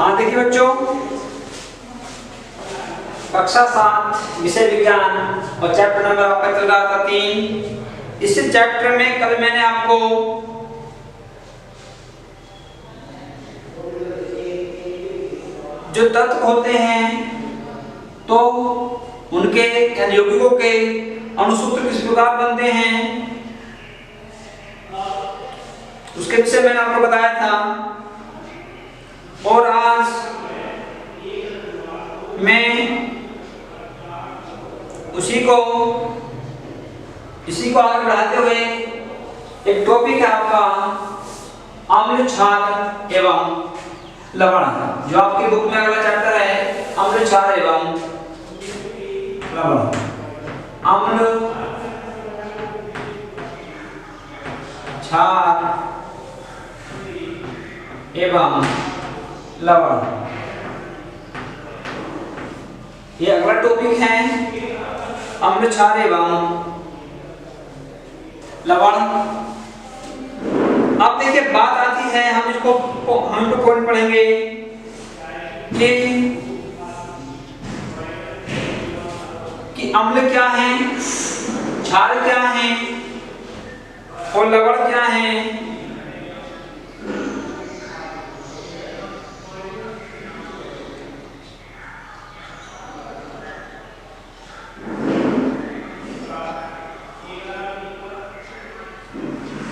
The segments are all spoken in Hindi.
हाँ देखिए बच्चों, कक्षा 7 विषय विज्ञान और चैप्टर नंबर आपका चल रहा था 3। इस चैप्टर में कल मैंने आपको जो तत्व होते हैं तो उनके यौगिकों के अणुसूत्र किस प्रकार बनते हैं उसके विषय मैंने आपको बताया था। और आज मैं इसी को आगे बढ़ाते हुए एक टॉपिक है आपका अम्ल क्षार एवं लवण, जो आपकी बुक में अगला चैप्टर है अम्ल क्षार एवं लवण। अम्ल क्षार एवं लवण, ये अगला टॉपिक है अम्ल क्षार एवं लवण। अब देखिए बात आती है, हम इसको पॉइंट पढ़ेंगे कि अम्ल क्या है, क्षार क्या है और लवण क्या है।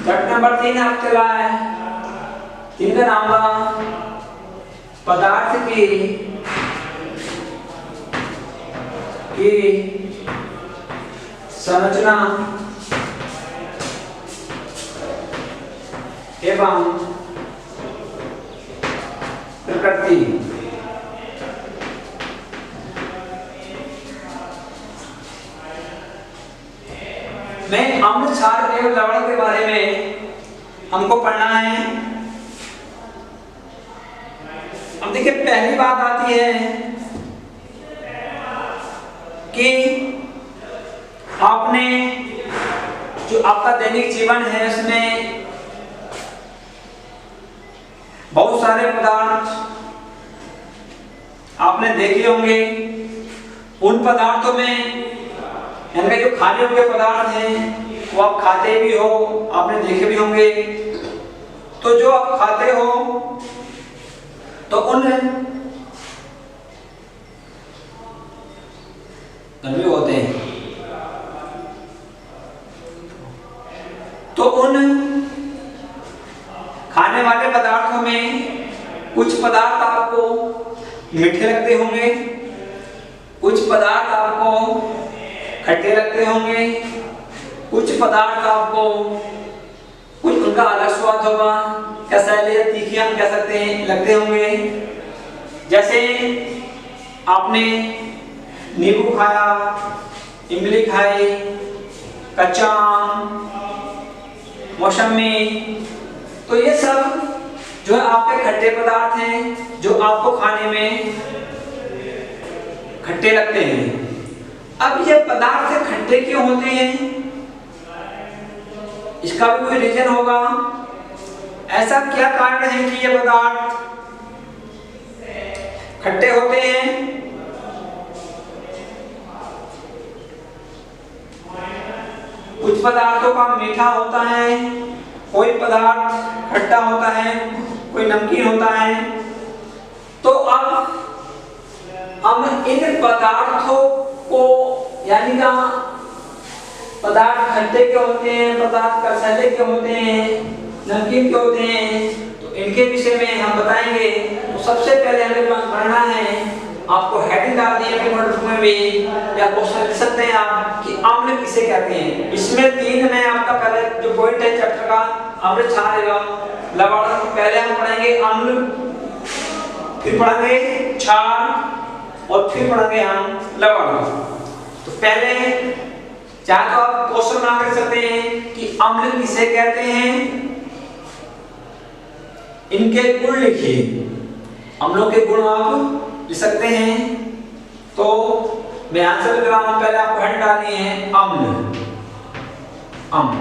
चैप्टर नंबर 3 आप चला है। 3 का नाम था पदार्थ की संरचना एवं प्रकृति। में अम्ल क्षार एवं लवण के बारे में हमको पढ़ना है। अब देखिए पहली बात आती है कि आपने जो आपका दैनिक जीवन है उसमें बहुत सारे पदार्थ आपने देखे होंगे। उन पदार्थों में इनके जो खाने योग्य पदार्थ हैं वो आप खाते भी हो, आपने देखे भी होंगे। तो जो आप खाते हो तो उन गर्मी होते हैं, तो उन खाने वाले पदार्थों में कुछ पदार्थ आपको मीठे लगते होंगे, कुछ पदार्थ आपको खट्टे लगते होंगे, कुछ पदार्थ आपको कुछ उनका अलग स्वाद होगा, कसैले या तीखे हम कह सकते हैं लगते होंगे। जैसे आपने नींबू खाया, इमली खाई, कच्चा आम, मौसमी, तो ये सब जो है आपके खट्टे पदार्थ हैं जो आपको खाने में खट्टे लगते हैं। अब ये पदार्थ खट्टे क्यों होते हैं, इसका भी कोई रीजन होगा। ऐसा क्या कारण है कि ये पदार्थ खट्टे होते हैं। कुछ पदार्थों का मीठा होता है, कोई पदार्थ खट्टा होता है, कोई नमकीन होता है। तो अब हम इन पदार्थों को यानी कि पदार्थ खट्टे के होते हैं, पदार्थ कसैले के होते हैं, नमकीन के होते हैं, तो इनके विषय में हम बताएंगे। तो सबसे पहले हमें पढ़ना है, आपको हेडिंग डाल दी है नोटबुक में भी, या क्वेश्चन लिख सकते हैं आप कि अम्ल किसे कहते हैं। इसमें 3 में आपका पहले जो पॉइंट है चैप्टर का अम्ल क्षार एवं लवण। पहले हम पढ़ेंगे अम्ल, फिर पढ़ेंगे क्षार और फिर पढ़ेंगे हम लवण। तो पहले चाहे तो आप क्वेश्चन बना कर सकते हैं कि अम्ल किसे कहते हैं, इनके गुण लिखिए। अम्लों के गुण आप लिख सकते हैं। तो मैं आंसर लिख रहा हूं, पहले आपको हेड डालनी है अम्ल। अम्ल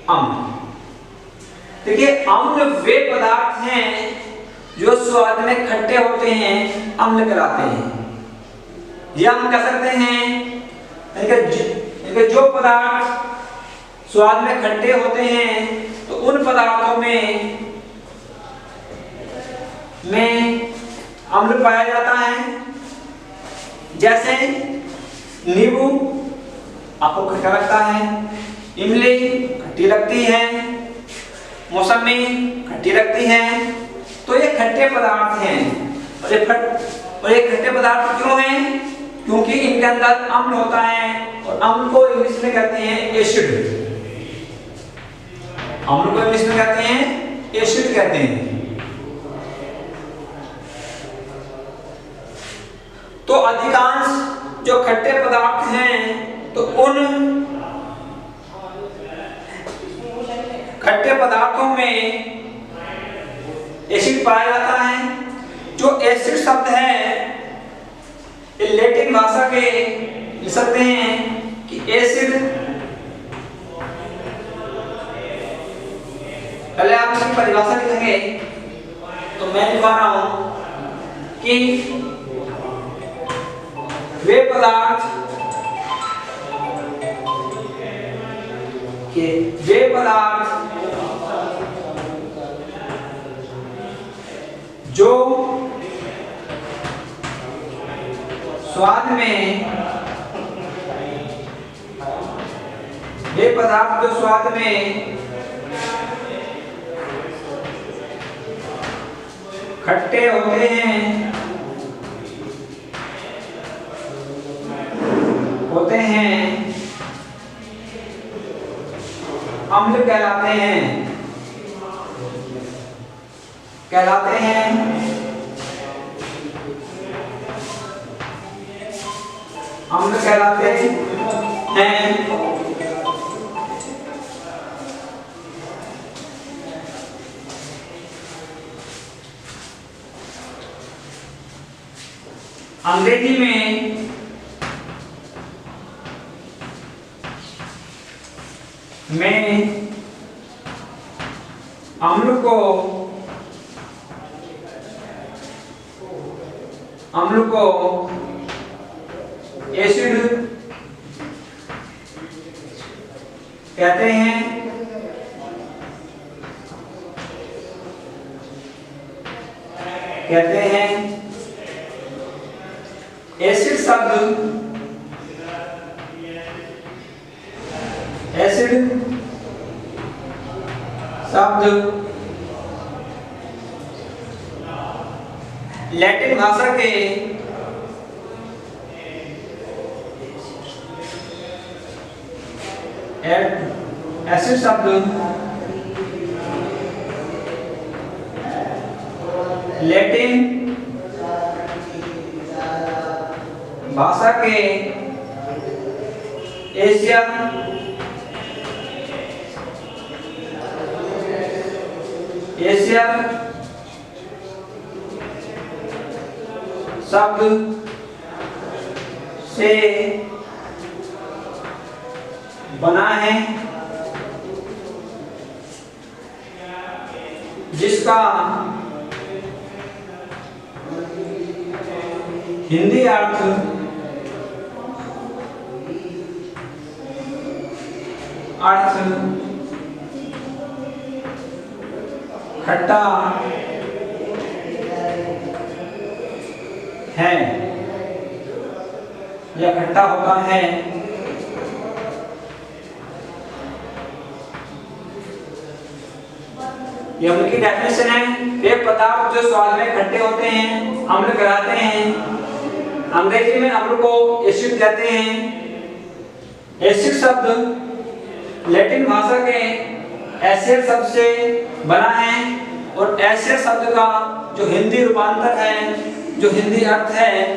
अम्ल देखिए अम्ल वे पदार्थ हैं जो स्वाद में खट्टे होते हैं, अम्ल कहलाते हैं। ये हम कह सकते हैं कि जो पदार्थ स्वाद में खट्टे होते हैं तो उन पदार्थों में अम्ल पाया जाता है। जैसे नींबू आपको खट्टा लगता है, इमली खट्टी लगती है, मौसमी खट्टी लगती है, तो ये खट्टे पदार्थ हैं। और ये खट्टे पदार्थ क्यों हैं? क्योंकि इनके अंदर अम्ल होता है और अम्ल को इंग्लिश में कहते हैं एसिड। अम्ल को इंग्लिश में कहते हैं एसिड कहते हैं। तो अधिकांश जो खट्टे पदार्थ हैं तो उन खट्टे पदार्थों में एसिड पाया जाता है। जो एसिड शब्द है ये लैटिन भाषा के लिख सकते हैं कि एसिड, पहले आप इसकी परिभाषा लिखेंगे तो मैं लिखा रहा हूं कि वे पदार्थ जो स्वाद में खट्टे होते हैं अम्ल कहलाते हैं। अम्ल कहलाते हैं। अंग्रेजी में अम्ल को एसिड कहते हैं। एसिड शब्द लैटिन भाषा के एसिड शब्द लैटिन भाषा के एशियन शब्द से बना है, जिसका हिंदी अर्थ खट्टा है या खट्टा होता है। ये उनकी डेफिनेशन है। वे पदार्थ जो स्वाद में खट्टे होते हैं अम्ल कहलाते हैं। अंग्रेजी में अम्ल को एसिड कहते हैं। एसिड शब्द लैटिन भाषा के एसिड शब्द से बना है और एसिड शब्द का जो हिंदी रूपांतर है, जो हिंदी अर्थ है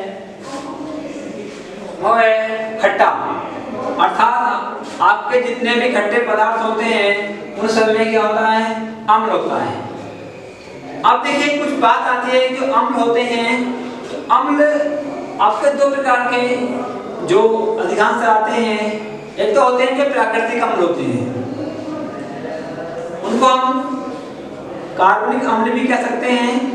वो है खट्टा। अर्थात आपके जितने भी खट्टे पदार्थ होते हैं उन सब में क्या होता है? अम्ल होता है। अब देखिए कुछ बात आती है जो अम्ल होते हैं। तो अम्ल आपके दो प्रकार के जो अधिकांश आते हैं, एक तो होते हैं जो प्राकृतिक अम्ल होते हैं, उनको हम कार्बनिक अम्ल भी कह सकते हैं,